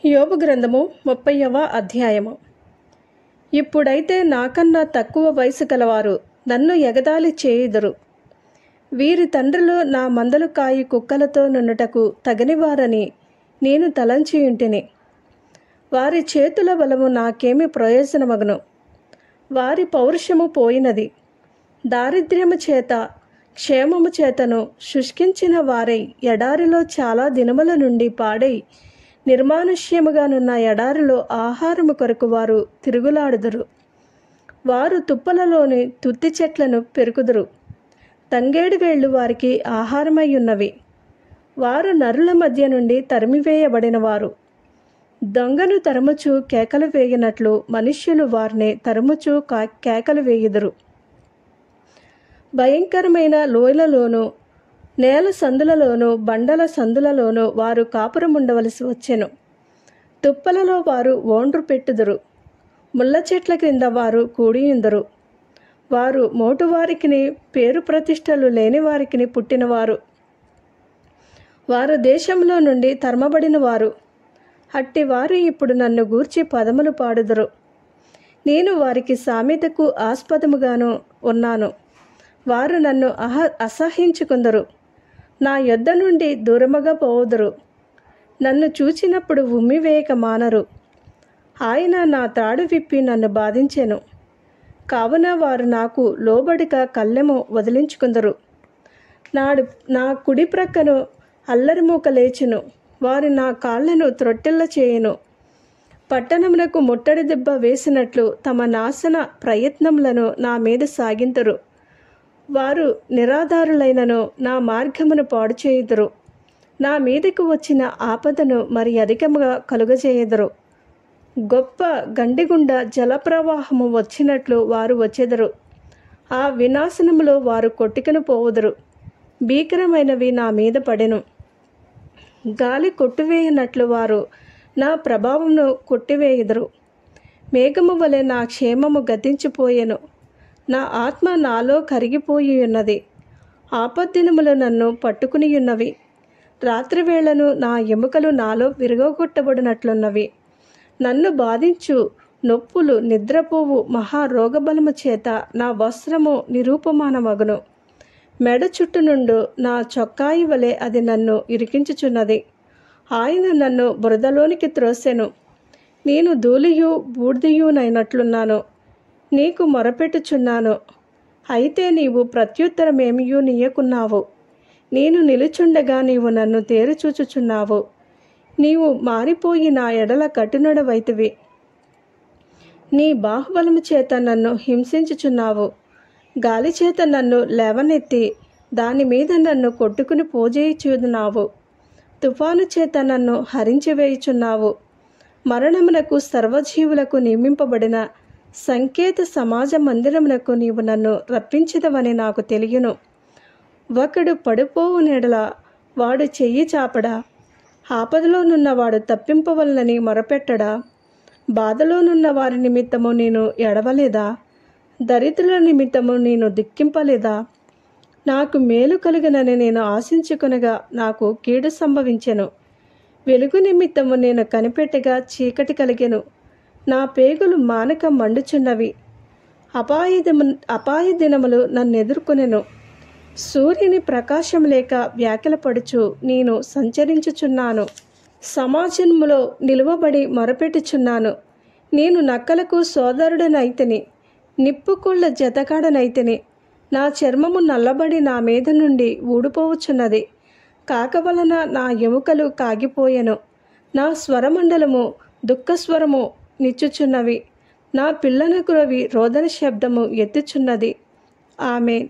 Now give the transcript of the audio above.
యోబు గ్రంథము 30వ అధ్యాయము. ఇప్పుడైతే నాకన్నా తక్కువ వయసు గలవారు నన్ను ఎగతాళి చేయుదురు. వీరి తండ్రులు నా మందలు కాయి కుక్కలతో నున్నటకు తగనివారని నేను తలంచియుంటిని. వారి చేతుల బలము నాకేమి ప్రయోజనమగును? వారి పౌరుషము పోయినది. దారిద్ర్యము చేత క్షేమము చేతను శుష్కించిన వారై ఎడారిలో చాలా దినముల నుండి పాడై నిర్మానుష్యముగానున్న ఎడారిలో ఆహారము కొరకు వారు తిరుగులాడుదురు. వారు తుప్పలలోని తుత్తి చెట్లను పెరుకుదురు. తంగేడు వేళ్ళు వారికి ఆహారమై ఉన్నవి. వారు నరుల మధ్య నుండి తరిమివేయబడిన వారు. దొంగను తరుముచు కేకలు వేగినట్లు మనుష్యులు వారిని తరుముచు కేకలు వేయుదురు. భయంకరమైన లోయలలోనూ నేల సందులలోనూ బండల సందులలోనూ వారు కాపురముండవలసి వచ్చెను. తుప్పలలో వారు ఓండ్రు పెట్టుదురు. ముళ్ళ చెట్ల క్రింద వారు కూడియుందురు. వారు మోటువారికిని పేరు ప్రతిష్టలు లేని వారికిని పుట్టినవారు. వారు దేశంలో నుండి తరమబడిన వారు. అట్టి వారు ఇప్పుడు నన్ను గూర్చి పదములు పాడుదురు. నేను వారికి సామెతకు ఆస్పదముగాను ఉన్నాను. వారు నన్ను అసహ్యించుకుందరు. నా యొద్ద నుండి దూరముగా పోవుదురు. నన్ను చూచినప్పుడు ఉమ్మివేయక మానరు. ఆయన నా త్రాడు విప్పి నన్ను బాధించెను. కావున వారు నాకు లోబడిక కళ్ళెము వదిలించుకుందరు. నా కుడి ప్రక్కను అల్లరిమూక లేచును. వారు నా కాళ్లను త్రొట్టెల్ల చేయును. పట్టణమునకు ముట్టడి దెబ్బ వేసినట్లు తమ నాశన ప్రయత్నములను నా మీద సాగింతురు. వారు నిరాధారులైనను నా మార్గమును పాడు చేయుదురు. నా మీదకు వచ్చిన ఆపదను మరి అధికముగా కలుగజేయుదురు. గొప్ప గండిగుండ జలప్రవాహము వచ్చినట్లు వారు వచ్చెదరు. ఆ వినాశనములో వారు కొట్టుకుని పోవుదురు. భీకరమైనవి నా మీద పడెను. గాలి కొట్టివేయనట్లు వారు నా ప్రభావమును కొట్టివేయుదురు. మేఘము వలె నా క్షేమము గతించిపోయెను. నా ఆత్మ నాలో కరిగిపోయి ఉన్నది. ఆపద్దినములు నన్ను పట్టుకునియున్నవి. రాత్రివేళను నా ఎముకలు నాలో విరగొట్టబడినట్లున్నవి. నన్ను బాధించు నొప్పులు నిద్రపోవు మహారోగబలము చేత నా వస్త్రము నిరూపమానమగును. మెడ చుట్టు నుండు నా చొక్కాయి వలె అది నన్ను ఇరికించుచున్నది. ఆయన నన్ను బురదలోనికి త్రోసెను. నేను ధూళియు బూడిదయునైనట్లున్నాను. నీకు మొరపెట్టుచున్నాను. అయితే నీవు ప్రత్యుత్తరమేమియూ నీయకున్నావు. నేను నిలుచుండగా నీవు నన్ను తేరుచూచుచున్నావు. నీవు మారిపోయి నా ఎడల కఠినుడవైతివి. నీ బాహుబలము చేత నన్ను హింసించుచున్నావు. గాలి చేత నన్ను లేవనెత్తి దాని మీద నన్ను కొట్టుకుని పోజేయుచున్నావు. తుఫాను చేత నన్ను హరించివేయుచున్నావు. మరణమునకు సర్వజీవులకు నియమింపబడిన సంకేత సమాజ మందిరమునకు నీవు నన్ను రప్పించదవని నాకు తెలియను. ఒకడు పడిపోవు నెడల వాడు చెయ్యి చాపడా? ఆపదలోనున్న వాడు తప్పింపవలనని మొరపెట్టడా? బాధలోనున్న వారి నిమిత్తము నేను ఎడవలేదా? దరిద్రుల నిమిత్తము నేను దుఃఖింపలేదా? నాకు మేలు కలుగనని నేను ఆశించుకొనగా నాకు కీడు సంభవించెను. వెలుగు నిమిత్తము నేను కనిపెట్టగా చీకటి కలిగెను. నా పేగులు మానక మండుచున్నవి. అపాయ దినములు నన్ను ఎదుర్కొనెను. సూర్యుని ప్రకాశం లేక వ్యాఖ్యలపడుచు నేను సంచరించుచున్నాను. సమాజములో నిలువబడి మొరపెట్టుచున్నాను. నేను నక్కలకు సోదరుడనైతిని, నిప్పుకోళ్ల జతగాడనైతిని. నా చర్మము నల్లబడి నా మీద నుండి ఊడిపోవచ్చున్నది. కాక వలన నా ఎముకలు కాగిపోయెను. నా స్వరమండలము దుఃఖస్వరము నిచ్చుచున్నవి. నా పిల్లనకు రవి రోదన శబ్దము ఎత్తుచున్నది. ఆమేన్.